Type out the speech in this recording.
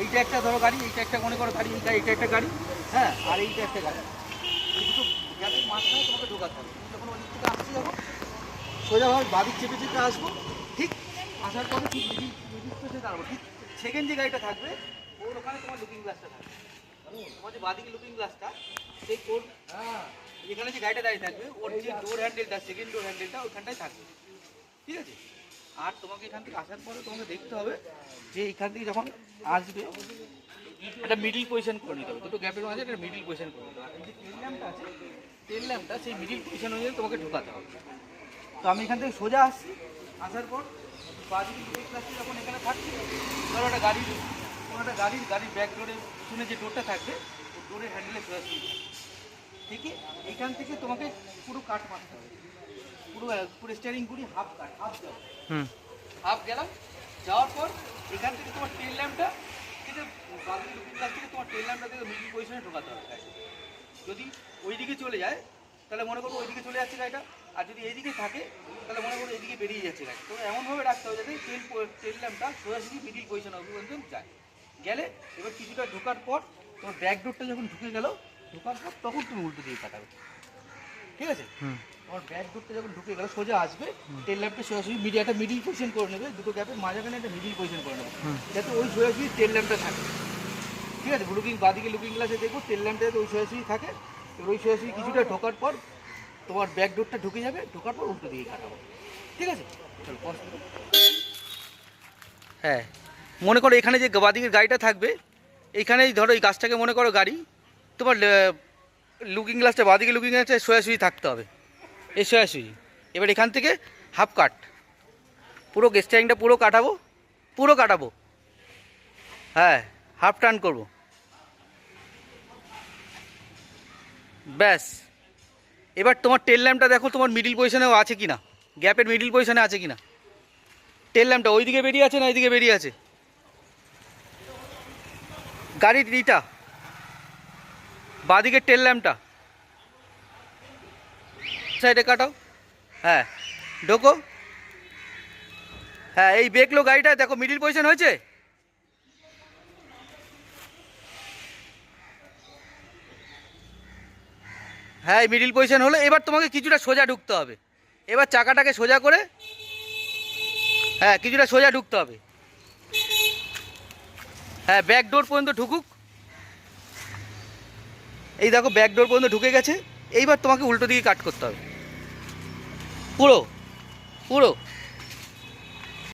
এইটা একটা ধরো গাড়ি, এইটা একটা মনে করো গাড়ি, এইটা একটা গাড়ি, হ্যাঁ, আর এইটা একটা গাড়ি। এই দুটো গ্যাপের মাঝখানে তোমাকে ঢোকাতে হবে। যখন ওই দিক থেকে আসছি যাবো, সোজাভাবে বাদিক চেপে চেপে আসবো, ঠিক আসার পরে ঠিক মিডিল স্পেসে দাঁড়াবো। ঠিক সেকেন্ড যে গাড়িটা থাকবে ওর ওখানে তোমার লুকিং গ্লাসটা থাকবে। তোমার যে বাদিকে লুকিং গ্লাসটা, সেই ওর এখানে যে গাড়িটা দাঁড়িয়ে থাকবে ওর যে ডোর হ্যান্ডেলটা, সেকেন্ড ডোর হ্যান্ডেলটা ওখানটায় থাকবে, ঠিক আছে? আর তোমাকে এখান থেকে আসার পরে তোমাকে দেখতে হবে যে এখান থেকে যখন আসবে একটা মিডিল পজিশন করে নিতে হবে। দুটো গ্যাপের মাঝে একটা মিডিল পজিশন করে নিতে হবে। যে তেল ল্যাম্পটা আছে, তেল ল্যাম্পটা সেই মিডিল পজিশন অনুযায়ী তোমাকে ঢোকাতে হবে। তো আমি এখান থেকে সোজা আসছি, আসার পর বাদিকে ব্রেক লাগছে যখন এখানে থাকছে, ধরো একটা গাড়ির কোনো একটা গাড়ির ব্যাক ডোরে পিছনে যে ডোরটা থাকবে ওই ডোরের হ্যান্ডেলে সরাসরি ঠিকই এইখান থেকে তোমাকে পুরো কাট মারতে হবে। পুরো স্টিয়ারিং করি হাফ কাট, হাফ যাও, হাফ গেলাম। যাওয়ার পর এখান থেকে তোমার টেল ল্যাম্পটা থেকে বাদিকে লুকিং গ্লাস থেকে তোমার টেল ল্যাম্পটা থেকে মিডিল পজিশনে ঢোকাতে হবে গাড়ি। যদি ওই দিকে চলে যায় তাহলে মনে করবো ওইদিকে চলে যাচ্ছে গাড়িটা, আর যদি এইদিকে থাকে তাহলে মনে করবো এইদিকে বেরিয়ে যাচ্ছে গাড়ি। তো এমনভাবে রাখতে হবে যাতে টেল ল্যাম্পটা সোজাসুজি মিডিল পজিশন অবধি পর্যন্ত যায়। গেলে এবার কিছুটা ঢোকার পর তোমার ব্যাক ডোরটা যখন ঢুকে গেল, ঢোকার পর তখন তুমি উল্টো দিয়ে কাটাবে, ঠিক আছে? তোমার ব্যাক ডোরটা যখন ঢুকে গেল সোজা আসবে, টেল ল্যাম্পটা সোজাসুজি একটা মিডিল পজিশন করে নেবে, দুটো গ্যাপের মাঝখানে একটা মিডিল পজিশন করে নেবে যাতে ওই সোজাসুজি টেল ল্যাম্পটা থাকে, ঠিক আছে? বাদিকে লুকিং গ্লাসে দেখবো টেল ল্যাম্পটা যাতে ওই সোজাসুজি থাকে। এবার ওই সোজাসুজি কিছুটা ঢোকার পর তোমার ব্যাক ডোরটা ঢুকে যাবে, ঢোকার পর উল্টো দিয়ে কাটাবো, ঠিক আছে? চলো পজ করো। হ্যাঁ, মনে করো এখানে যে বাদিকের গাড়িটা থাকবে, এইখানেই ধরো এই গাছটাকে মনে করো গাড়ি, তোমার লুকিং গ্লাসটা বাদিকে লুকিং গ্লাসটা সোজাসুজি থাকতে হবে, এই সোজাসুজি। এবার এখান থেকে হাফ কাট, পুরো স্টিয়ারিংটা পুরো কাটাবো, হ্যাঁ, হাফ টার্ন করবো, ব্যাস। এবার তোমার টেল ল্যাম্পটা দেখো তোমার মিডিল পজিশনেও আছে কি না, গ্যাপের মিডিল পজিশনে আছে কি না। টেল ল্যাম্পটা ওইদিকে বেরিয়ে আছে না এইদিকে বেরিয়ে আছে, গাড়ির এইটা বাদিকের টেল ল্যাম্পটা সাইডে কাটাও, হ্যাঁ, ঢোকো, হ্যাঁ, এই বেকলো গাড়িটা দেখো মিডিল পজিশন হয়েছে, হ্যাঁ, এই মিডিল পজিশন হলো। এবার তোমাকে কিছুটা সোজা ঢুকতে হবে, এবার চাকাটাকে সোজা করে, হ্যাঁ, কিছুটা সোজা ঢুকতে হবে, হ্যাঁ, ব্যাক ডোর পর্যন্ত ঢুকুক, এই দেখো ব্যাক ডোর পর্যন্ত ঢুকে গেছে। এইবার তোমাকে উল্টো দিকে কাট করতে হবে পুরো পুরো